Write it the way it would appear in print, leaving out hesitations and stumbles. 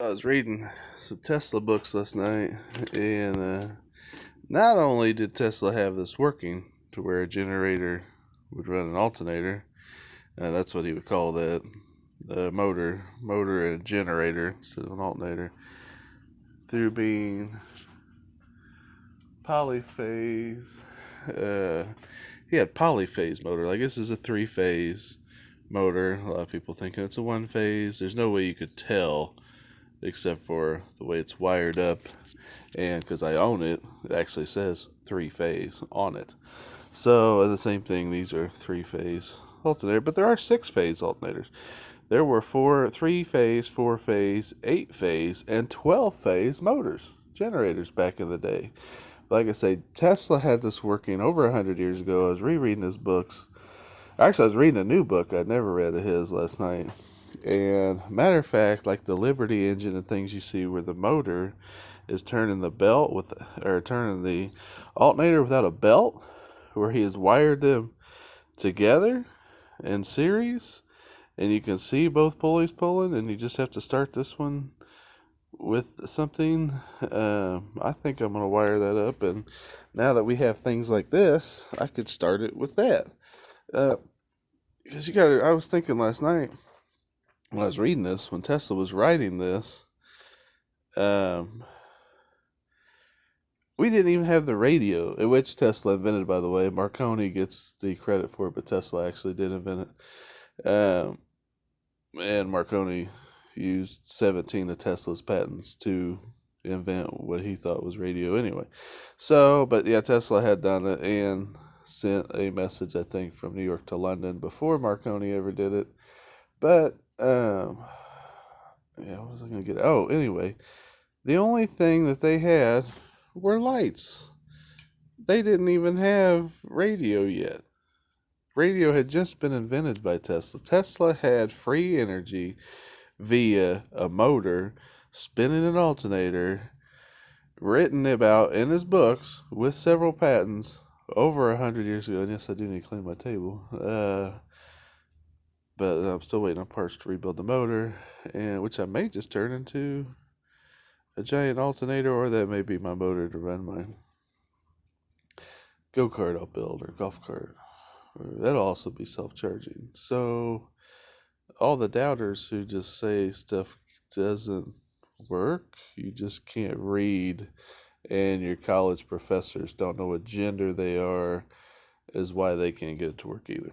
I was reading some Tesla books last night, and not only did Tesla have this working to where a generator would run an alternator, that's what he would call that, motor and generator instead of an alternator, through being polyphase. He had polyphase motor. I guess it's a 3-phase motor. A lot of people thinking it's a 1-phase. There's no way you could tell except for the way it's wired up, and because I own it, it actually says 3-phase on it. So the same thing, these are 3-phase alternator, but there are 6-phase alternators. There were 3-phase, 4-phase, 8-phase, and 12-phase motors, generators back in the day. Like I say, Tesla had this working over 100 years ago. I was rereading his books. Actually, I was reading a new book I'd never read of his last night. And matter of fact, like the Liberty engine and things you see where the motor is turning the belt turning the alternator without a belt, where he has wired them together in series, and you can see both pulleys pulling, and you just have to start this one with something. I think I'm going to wire that up, and now that we have things like this, I could start it with that. Because I was thinking last night, when I was reading this, when Tesla was writing this, we didn't even have the radio, which Tesla invented, by the way. Marconi gets the credit for it, but Tesla actually did invent it. And Marconi used 17 of Tesla's patents to invent what he thought was radio anyway. So, but yeah, Tesla had done it and sent a message, I think, from New York to London before Marconi ever did it. But yeah, what was I going to get? Oh, anyway, the only thing that they had were lights. They didn't even have radio yet. Radio had just been invented by Tesla. Tesla had free energy via a motor spinning an alternator, written about in his books with several patents over 100 years ago. And yes, I do need to clean my table. But I'm still waiting on parts to rebuild the motor, and which I may just turn into a giant alternator, or that may be my motor to run my go-kart I'll build, or golf cart. That'll also be self-charging. So all the doubters who just say stuff doesn't work, you just can't read, and your college professors don't know what gender they are, is why they can't get it to work either.